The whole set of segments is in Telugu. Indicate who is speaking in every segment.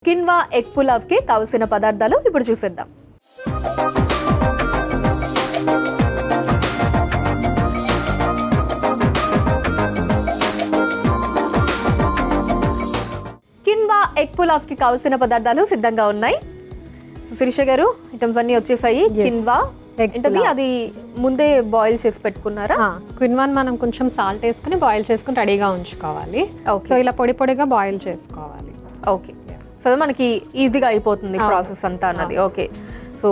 Speaker 1: కిన్వా ఎగ్ పులావ్కి కావలసిన పదార్థాలు ఇప్పుడు చూసేద్దాం. కిన్వా ఎగ్ పులావ్కి కావలసిన పదార్థాలు సిద్ధంగా ఉన్నాయి. శిరీష గారు, ఐటమ్స్ అన్నీ వచ్చేసాయి. కిన్వా ఏంటది, అది ముందే బాయిల్ చేసి పెట్టుకున్నారా?
Speaker 2: క్విన్వాన్ మనం కొంచెం సాల్ట్ వేసుకుని బాయిల్ చేసుకుని రెడీగా ఉంచుకోవాలి. సో ఇలా పొడి పొడిగా బాయిల్ చేసుకోవాలి.
Speaker 1: ఓకే, సో మనకి ఈజీగా అయిపోతుంది ప్రాసెస్ అంతా అన్నది. ఓకే, సో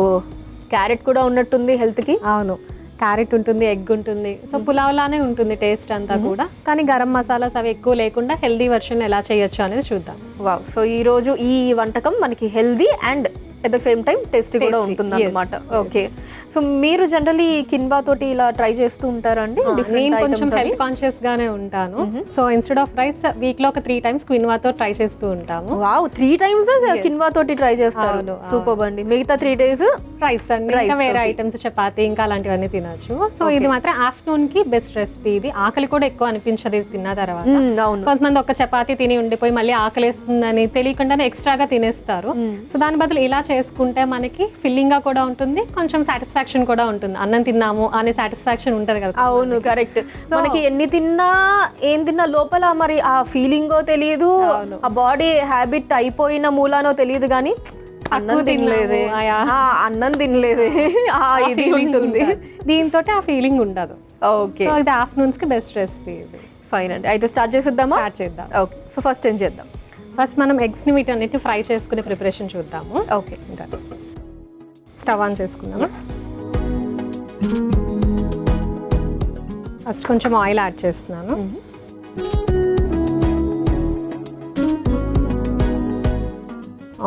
Speaker 1: క్యారెట్ కూడా ఉన్నట్టుంది హెల్త్కి.
Speaker 2: అవును, క్యారెట్ ఉంటుంది, ఎగ్ ఉంటుంది. సో పులావ్ లానే ఉంటుంది టేస్ట్ అంతా కూడా, కానీ గరం మసాలాస్ అవి ఎక్కువ లేకుండా హెల్దీ వర్షన్ ఎలా చేయొచ్చు అనేది చూద్దాం.
Speaker 1: వావ్, సో ఈరోజు ఈ వంటకం మనకి healthy and at the same time tasty కూడా ఉంటుంది అన్నమాట. ఓకే, సో మీరు జనరల్లీ కిన్వా తోటి ఇలా ట్రై చేస్తూ ఉంటారా అండి?
Speaker 2: నేను కొంచెం హెల్త్ కాన్షియస్ గానే ఉంటాను. So instead of rice week లో ఒక 3 times కిన్వా తో ట్రై చేస్తూ ఉంటాము.
Speaker 1: వావ్, 3 times కిన్వా తోటి ట్రై చేస్తారు. సూపర్ అండి. మిగతా 3 days
Speaker 2: రైస్ అండి, ఇంకా వేరే ఐటమ్స్ చపాతీ ఇంకా అలాంటివన్నీ తినొచ్చు. సో ఇది మాత్రం ఆఫ్టర్నూన్ కి బెస్ట్ రెసిపీ. ఇది ఆకలి కూడా ఎక్కువ అనిపించదు తిన్న తర్వాత. కొంతమంది ఒక చపాతీ తిని ఉండిపోయి మళ్ళీ ఆకలి వేస్తుందని తెలియకుండానే ఎక్స్ట్రాగా తినేస్తారు. సో దాని బదులు ఇలా చేసుకుంటే మనకి ఫిల్లింగ్ గా కూడా ఉంటుంది, కొంచెం సాటిస్ఫాక్షన్ కూడా ఉంటుంది. అన్నం తిన్నాము అనే సాటిస్ఫాక్షన్ ఉంటది కదా.
Speaker 1: అవును, కరెక్ట్. మనకి ఎన్ని తిన్నా ఏం తిన్నా లోపల మరి ఆ ఫీలింగో తెలియదు, ఆ బాడీ హ్యాబిట్ అయిపోయిన మూలానో తెలియదు, కానీ అన్నం తినలేదే ఇది ఉంటుంది.
Speaker 2: దీంతో ఆ ఫీలింగ్ ఉండదు.
Speaker 1: ఓకే,
Speaker 2: ఇది ఆఫ్టర్నూన్స్ కి బెస్ట్ రెసిపీ ఇది.
Speaker 1: ఫైన్ అండి, అయితే స్టార్ట్ చేసేద్దామా?
Speaker 2: స్టార్ట్ చేద్దాం.
Speaker 1: ఓకే, సో ఫస్ట్ ఏం చేద్దాం?
Speaker 2: ఫస్ట్ మనం ఎగ్స్ ని వీటన్నిటిని ఫ్రై చేసుకునే ప్రిపరేషన్ చూద్దాము.
Speaker 1: ఓకే,
Speaker 2: ఇంకా స్టవ్ ఆన్ చేసుకుందాము. ఫస్ట్ కొంచెం ఆయిల్ యాడ్ చేస్తున్నాను.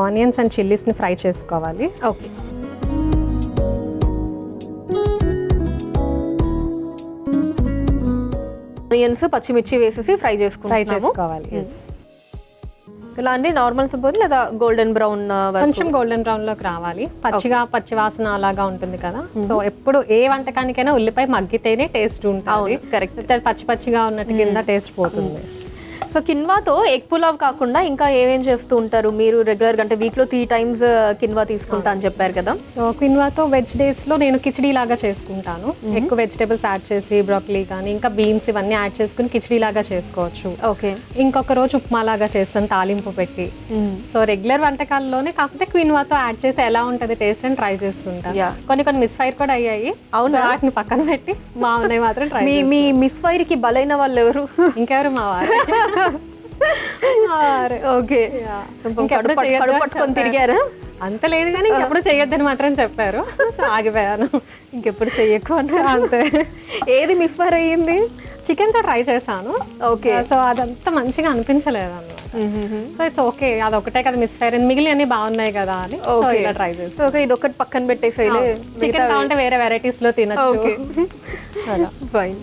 Speaker 2: ఆనియన్స్ అండ్ చిల్లీస్ని ఫ్రై చేసుకోవాలి.
Speaker 1: ఓకే, ఆనియన్స్ పచ్చిమిర్చి వేసేసి ఫ్రై
Speaker 2: చేసుకోవాలి.
Speaker 1: ఇలా అండి, నార్మల్ సింపుల్ లేదా గోల్డెన్ బ్రౌన్?
Speaker 2: కొంచెం గోల్డెన్ బ్రౌన్ లోకి రావాలి. పచ్చి వాసన అలాగా ఉంటుంది కదా. సో ఎప్పుడు ఏ వంటకానికైనా ఉల్లిపాయ మగ్గితేనే టేస్ట్ ఉంటుంది.
Speaker 1: కరెక్ట్,
Speaker 2: పచ్చిగా ఉన్నట్టు కింద టేస్ట్ పోతుంది.
Speaker 1: సో కిన్వాతో ఎగ్ పులావ్ కాకుండా ఇంకా ఏమేం చేస్తూ ఉంటారు మీరు రెగ్యులర్గా? అంటే వీక్లో 3 times కిన్వా తీసుకుంటా అని చెప్పారు కదా.
Speaker 2: సో కిన్వాతో వెజ్ డేస్లో నేను కిచడీ లాగా చేసుకుంటాను. ఎక్కువ వెజిటేబుల్స్ యాడ్ చేసి బ్రోకలీ కానీ ఇంకా బీన్స్ ఇవన్నీ యాడ్ చేసుకుని కిచడీ లాగా చేసుకోవచ్చు.
Speaker 1: ఓకే,
Speaker 2: ఇంకొక రోజు ఉప్మా లాగా చేస్తాను తాలింపు పెట్టి. సో రెగ్యులర్ వంటకాల్లోనే కాకపోతే క్విన్వాతో యాడ్ చేసి ఎలా ఉంటుంది టేస్ట్ అని ట్రై చేస్తుంటాను. కొన్ని మిస్ ఫైర్ కూడా అయ్యాయి. అవును, వాటిని పక్కన పెట్టి మా ఉన్నాయి మాత్రం ట్రై.
Speaker 1: మీ మిస్ ఫైర్ కి బలైన వాళ్ళు ఎవరు?
Speaker 2: ఇంకెవరు, మా వారు.
Speaker 1: ఓకే, పట్టుకొని తిరిగారా?
Speaker 2: అంత లేదు కానీ ఇంకెప్పుడు చెయ్యొద్దని మాత్రం చెప్పారు. సో ఆగిపోయాను,
Speaker 1: ఇంకెప్పుడు చెయ్యకు అంటే.
Speaker 2: అంతే.
Speaker 1: ఏది మిస్ ఫైర్ అయ్యింది?
Speaker 2: చికెన్ తో ట్రై చేశాను.
Speaker 1: ఓకే,
Speaker 2: సో అదంతా మంచిగా అనిపించలేదు అన్నమాట. సో ఇట్స్ ఓకే, అదొకటే కదా మిస్ ఫైర్, మిగిలిన అన్ని బాగున్నాయి కదా అని ఇలా ట్రై చేస్తాను.
Speaker 1: ఓకే, ఇది ఒకటి పక్కన పెట్టేసేలే.
Speaker 2: చికెన్ కావాలంటే వేరే వెరైటీస్ లో తినచ్చు.
Speaker 1: Fine.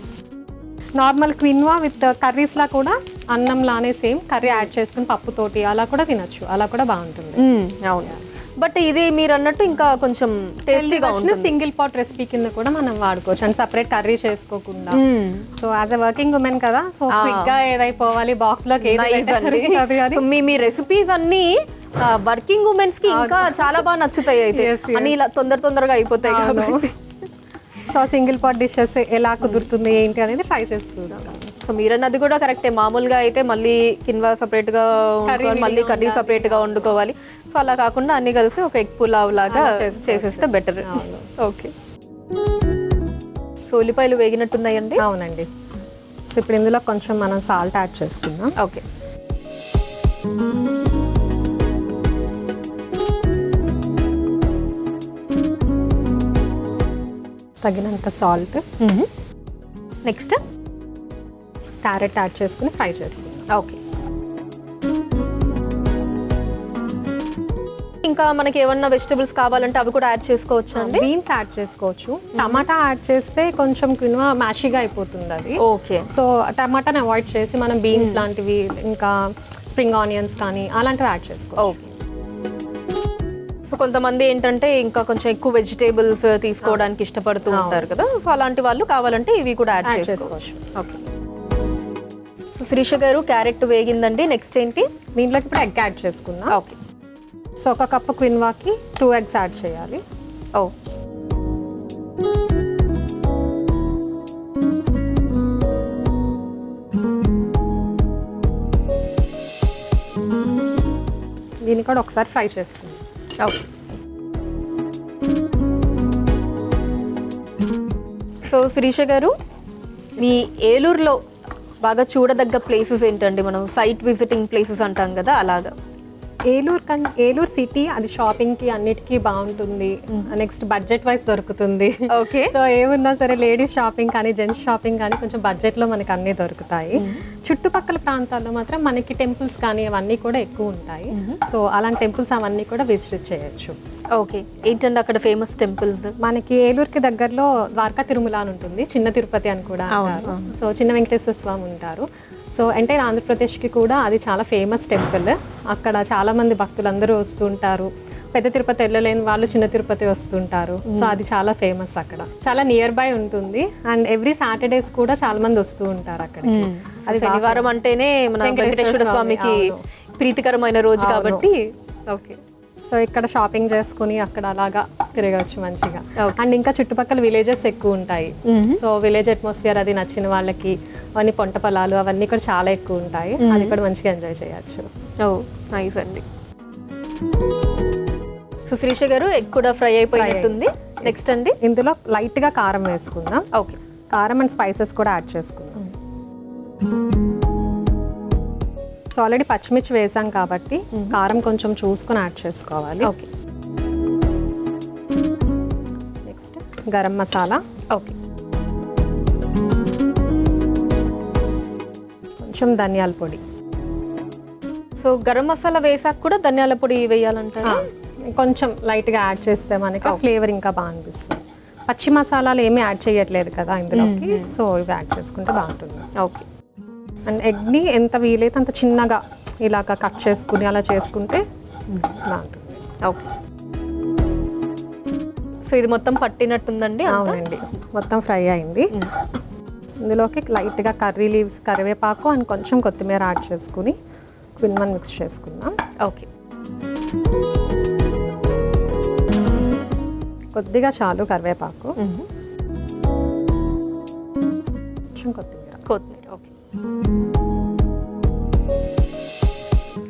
Speaker 2: Normal quinoa with curries లా కూడా అన్నం లానే సేమ్ కర్రీ యాడ్ చేసుకుని పప్పుతోటి అలా కూడా తినచ్చు, అలా కూడా బాగుంటుంది.
Speaker 1: అవును, బట్ ఇది మీరు అన్నట్టు ఇంకా కొంచెం టేస్టీగా ఉంటుంది.
Speaker 2: సింగిల్ పాట్ రెసిపీ కింద కూడా మనం వాడుకోవచ్చు, అండ్ సపరేట్ కర్రీ చేసుకోకుండా. So as a working women కదా, సో క్విక్ గా ఏదైపోవాలి బాక్స్ లోకి.
Speaker 1: మీ రెసిపీస్ అన్ని వర్కింగ్ ఉమెన్స్ కి ఇంకా చాలా బాగా నచ్చుతాయి. అయితే అన్ని ఇలా తొందరగా అయిపోతాయి కాబట్టి.
Speaker 2: సో సింగిల్ పాట్ డిషెస్ ఎలా కుదురుతుంది ఏంటి అనేది ట్రై చేస్తున్నాం.
Speaker 1: సో మీరన్నది కూడా కరెక్టే. మామూలుగా అయితే మళ్ళీ కిన్వా సపరేట్గా మళ్ళీ కర్రీ సపరేట్గా వండుకోవాలి. సో అలా కాకుండా అన్ని కలిసి ఒక ఎగ్ పులావ్ లాగా చేసేస్తే బెటర్. ఓకే, సో ఉల్లిపాయలు వేగినట్టున్నాయండి.
Speaker 2: అవునండి. సో ఇప్పుడు ఇందులో కొంచెం మనం సాల్ట్ యాడ్ చేసుకుందాం.
Speaker 1: ఓకే,
Speaker 2: తగినంత సాల్ట్.
Speaker 1: నెక్స్ట్
Speaker 2: క్యారెట్ యాడ్ చేసుకుని ఫ్రై చేసుకుందాం.
Speaker 1: ఓకే, ఇంకా మనకి ఏమన్నా వెజిటబుల్స్ కావాలంటే అవి కూడా యాడ్ చేసుకోవచ్చు అండి.
Speaker 2: బీన్స్ యాడ్ చేసుకోవచ్చు. టమాటా యాడ్ చేస్తే కొంచెం క్విన్వా మ్యాషీగా అయిపోతుంది అది.
Speaker 1: ఓకే,
Speaker 2: సో టమాటాని అవాయిడ్ చేసి మనం బీన్స్ లాంటివి ఇంకా స్ప్రింగ్ ఆనియన్స్ కానీ అలాంటివి యాడ్ చేసుకోవచ్చు.
Speaker 1: ఓకే, సో కొంతమంది ఏంటంటే ఇంకా కొంచెం ఎక్కువ వెజిటేబుల్స్ తీసుకోవడానికి ఇష్టపడుతూ ఉంటారు కదా. సో అలాంటి వాళ్ళు కావాలంటే ఇవి కూడా యాడ్ చేసుకోవచ్చు. ఓకే, సో శిరీష గారు క్యారెట్ వేగిందండి. నెక్స్ట్ ఏంటి?
Speaker 2: దీంట్లోకి ఇప్పుడు ఎగ్ యాడ్ చేసుకుందాం.
Speaker 1: ఓకే,
Speaker 2: సో 1 కప్పు క్విన్వాకి 2 eggs యాడ్ చేయాలి.
Speaker 1: ఓ
Speaker 2: దీన్ని కూడా ఒకసారి ఫ్రై చేసుకుందాం.
Speaker 1: ఓకే. సో శిరీష గారు, మీ ఏలూరులో బాగా చూడదగ్గ ప్లేసెస్ ఏంటండి? మనం సైట్ విజిటింగ్ ప్లేసెస్ అంటాం కదా, అలాగా.
Speaker 2: ఏలూరు సిటీ అది షాపింగ్కి అన్నిటికీ బాగుంటుంది. నెక్స్ట్ బడ్జెట్ వైజ్ దొరుకుతుంది.
Speaker 1: ఓకే.
Speaker 2: సో ఏమున్నా సరే లేడీస్ షాపింగ్ కానీ జెంట్స్ షాపింగ్ కానీ కొంచెం బడ్జెట్లో మనకి అన్నీ దొరుకుతాయి. చుట్టుపక్కల ప్రాంతాల్లో మాత్రం మనకి టెంపుల్స్ కానీ అవన్నీ కూడా ఎక్కువ ఉంటాయి. సో అలాంటి టెంపుల్స్ అవన్నీ కూడా విజిట్ చేయొచ్చు.
Speaker 1: ఓకే. ఏంటండి అక్కడ ఫేమస్ టెంపుల్స్?
Speaker 2: మనకి ఏలూరుకి దగ్గరలో ద్వారకా తిరుమల అని ఉంటుంది, చిన్న తిరుపతి అని కూడా అంటారు. సో చిన్న వెంకటేశ్వర స్వామి ఉంటారు. సో ఎంటైర్ ఆంధ్రప్రదేశ్కి కూడా అది చాలా ఫేమస్ టెంపుల్. అక్కడ చాలామంది భక్తులందరూ వస్తుంటారు. పెద్ద తిరుపతి వెళ్ళలేని వాళ్ళు చిన్న తిరుపతి వస్తుంటారు. సో అది చాలా ఫేమస్ అక్కడ. చాలా నియర్ బై ఉంటుంది. అండ్ ఎవ్రీ సాటర్డేస్ కూడా చాలా మంది వస్తూ ఉంటారు అక్కడ.
Speaker 1: అది శనివారం అంటేనే మన వెంకటేశ్వర స్వామికి ప్రీతికరమైన రోజు కాబట్టి. ఓకే.
Speaker 2: సో ఇక్కడ షాపింగ్ చేసుకుని అక్కడ అలాగా తిరగవచ్చు మంచిగా. అండ్ ఇంకా చుట్టుపక్కల విలేజెస్ ఎక్కువ ఉంటాయి. సో విలేజ్ అట్మాస్ఫియర్ అది నచ్చిన వాళ్ళకి అవన్నీ పంట పొలాలు అవన్నీ కూడా చాలా ఎక్కువ ఉంటాయి. అది కూడా మంచిగా ఎంజాయ్ చేయొచ్చు.
Speaker 1: ఓ నైస్ అండి. సో శిరీష గారు, ఎగ్ కూడా ఫ్రై అయిపోయినట్టుంది. నెక్స్ట్ అండి,
Speaker 2: ఇందులో లైట్గా కారం వేసుకుందాం.
Speaker 1: ఓకే.
Speaker 2: కారం అండ్ స్పైసెస్ కూడా యాడ్ చేసుకుందాం. సో ఆల్రెడీ పచ్చిమిర్చి వేసాం కాబట్టి కారం కొంచెం చూసుకొని యాడ్ చేసుకోవాలి.
Speaker 1: Okay.
Speaker 2: Next garam masala.
Speaker 1: Okay.
Speaker 2: కొంచెం ధనియాల పొడి.
Speaker 1: సో గరం మసాలా వేసాక కూడా ధనియాల పొడి వేయాలంటారా?
Speaker 2: కొంచెం లైట్గా యాడ్ చేస్తే మనకి ఫ్లేవర్ ఇంకా బాగా అనిపిస్తుంది. పచ్చి మసాలాలు ఏమీ యాడ్ చేయట్లేదు కదా ఇందులోకి. సో ఇవి యాడ్ చేసుకుంటే బాగుంటుంది.
Speaker 1: ఓకే.
Speaker 2: అండ్ ఎగ్ని ఎంత వీలైతే అంత చిన్నగా ఇలాగ కట్ చేసుకుని అలా చేసుకుంటే బాగుంటుంది.
Speaker 1: ఓకే. సో ఇది మొత్తం పట్టినట్టుందండి?
Speaker 2: అవునండి, మొత్తం ఫ్రై అయింది. ఇందులోకి లైట్గా కర్రీ లీవ్స్, కరివేపాకు అండ్ కొంచెం కొత్తిమీర యాడ్ చేసుకుని క్విన్వన్ మిక్స్ చేసుకుందాం.
Speaker 1: ఓకే.
Speaker 2: కొద్దిగా చాలు కరివేపాకు, కొంచెం కొత్తిమీర.
Speaker 1: ఓకే.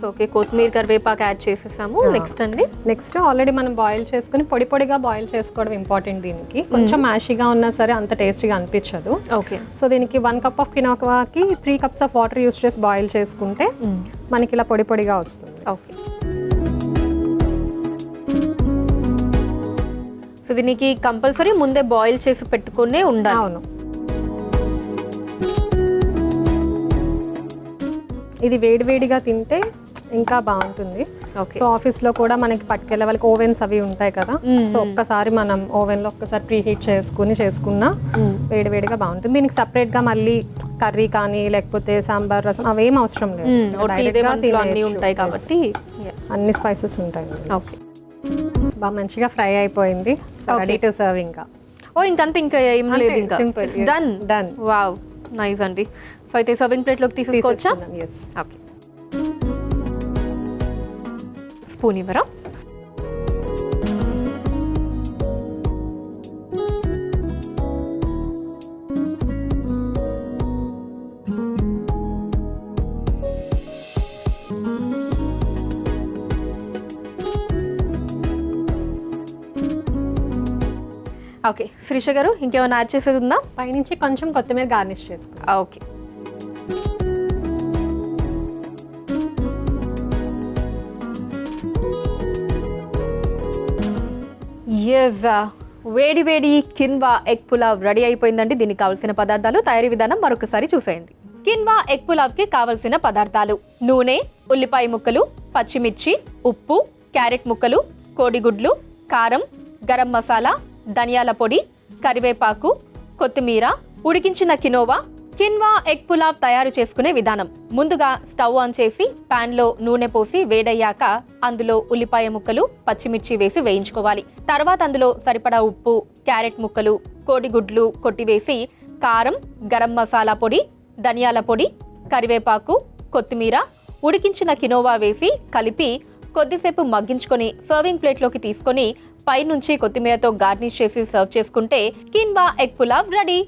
Speaker 1: ఓకే, కొత్తిమీర కరివేపాకు యాడ్ చేసేసాము. నెక్స్ట్ అండి,
Speaker 2: నెక్స్ట్ ఆల్రెడీ మనం బాయిల్ చేసుకుని పొడి పొడిగా బాయిల్ చేసుకోవడం ఇంపార్టెంట్. దీనికి కొంచెం మ్యాషీగా ఉన్నా సరే అంత టేస్టీగా అనిపించదు.
Speaker 1: ఓకే.
Speaker 2: సో దీనికి 1 కప్ ఆఫ్ కినోవాకి 3 cups ఆఫ్ వాటర్ యూస్ చేసి బాయిల్ చేసుకుంటే మనకి ఇలా పొడి పొడిగా వస్తుంది.
Speaker 1: ఓకే. సో దీనికి కంపల్సరీ ముందే బాయిల్ చేసి పెట్టుకునే ఉండాలి.
Speaker 2: అవును, ఇది వేడివేడిగా తింటే ఇంకా బాగుంటుంది. సో ఆఫీస్లో కూడా మనకి పట్టుకెళ్ళే వాళ్ళకి ఓవెన్స్ అవి ఉంటాయి కదా. సో ఒక్కసారి మనం ఓవెన్లో ఒక్కసారి ప్రీ హీట్ చేసుకున్నా వేడివేడిగా బాగుంటుంది. దీనికి సపరేట్గా మళ్ళీ కర్రీ కానీ లేకపోతే సాంబార్ రసం అవేం అవసరం లేదు,
Speaker 1: ఉంటాయి కాబట్టి
Speaker 2: అన్ని స్పైసెస్ ఉంటాయి.
Speaker 1: ఓకే.
Speaker 2: బాగా మంచిగా ఫ్రై అయిపోయింది. So ready to serve. ఇంకా
Speaker 1: ఇంకంతే, ఇంకా ఏం లేదు, ఇంకా
Speaker 2: సింపుల్. డన్.
Speaker 1: వావ్, నైస్ అండి. సో అయితే సర్వింగ్ ప్లేట్లోకి తీసుకోవచ్చా? ఓకే. స్పూన్ ఇవ్వరా? ఓకే. శిరీష గారు, ఇంకేమైనా యాడ్ చేసేది ఉందా?
Speaker 2: పైనుంచి కొంచెం కొత్తిమీర గార్నిష్ చేసుకుందాం.
Speaker 1: ఓకే. వేడి వేడి కిన్వా ఎగ్ పులావ్ రెడీ అయిపోయిందండి. దీనికి కావాల్సిన పదార్థాలు, తయారీ విధానం మరొకసారి చూసేయండి. కిన్వా ఎగ్ పులావ్కి కావలసిన పదార్థాలు: నూనె, ఉల్లిపాయ ముక్కలు, పచ్చిమిర్చి, ఉప్పు, క్యారెట్ ముక్కలు, కోడిగుడ్లు, కారం, గరం మసాలా, ధనియాల పొడి, కరివేపాకు, కొత్తిమీర, ఉడికించిన కినోవా. కిన్వా ఎగ్ పులావ్ తయారు చేసుకునే విధానం: ముందుగా స్టవ్ ఆన్ చేసి పాన్లో నూనె పోసి వేడయ్యాక అందులో ఉల్లిపాయ ముక్కలు, పచ్చిమిర్చి వేసి వేయించుకోవాలి. తర్వాత అందులో సరిపడా ఉప్పు, క్యారెట్ ముక్కలు, కోడిగుడ్లు కొట్టివేసి కారం, గరం మసాలా పొడి, ధనియాల పొడి, కరివేపాకు, కొత్తిమీర, ఉడికించిన కినోవా వేసి కలిపి కొద్దిసేపు మగ్గించుకొని సర్వింగ్ ప్లేట్లోకి తీసుకొని పైనుంచి కొత్తిమీరతో గార్నిష్ చేసి సర్వ్ చేసుకుంటే కిన్వా ఎగ్ పులావ్ రెడీ.